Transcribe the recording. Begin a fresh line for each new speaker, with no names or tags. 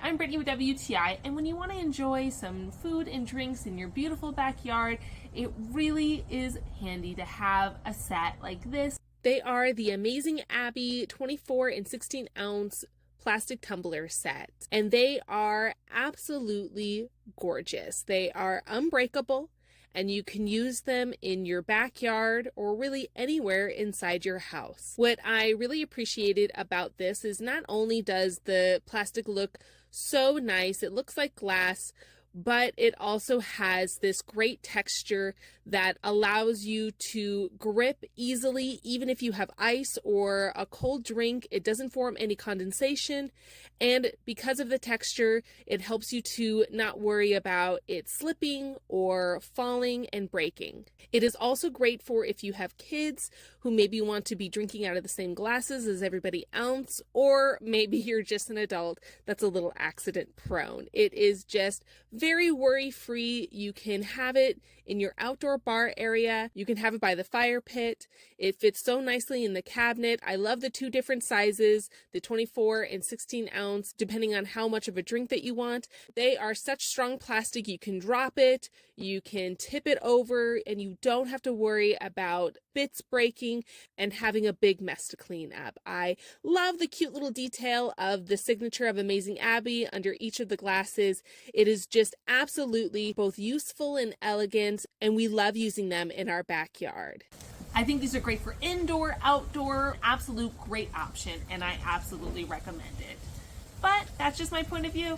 I'm Brittany with WTI, and when you want to enjoy some food and drinks in your beautiful backyard, it really is handy to have a set like this. They are the Amazing Abby 24 and 16 ounce plastic tumbler set, and they are absolutely gorgeous. They are unbreakable, and you can use them in your backyard or really anywhere inside your house. What I really appreciated about this is not only does the plastic look so nice, it looks like glass, but it also has this great texture that allows you to grip easily. Even if you have ice or a cold drink, it doesn't form any condensation. And because of the texture, it helps you to not worry about it slipping or falling and breaking. It is also great for if you have kids who maybe want to be drinking out of the same glasses as everybody else, or maybe you're just an adult that's a little accident prone. It is just very worry-free. You can have it in your outdoor bar area. You can have it by the fire pit. It fits so nicely in the cabinet. I love the two different sizes, the 24 and 16 ounce, depending on how much of a drink that you want. They are such strong plastic. You can drop it, you can tip it over, and you don't have to worry about bits breaking and having a big mess to clean up. I love the cute little detail of the signature of Amazing Abby under each of the glasses. It is just absolutely both useful and elegant, and we love using them in our backyard. I think these are great for indoor, outdoor, absolute great option, and I absolutely recommend it. But that's just my point of view.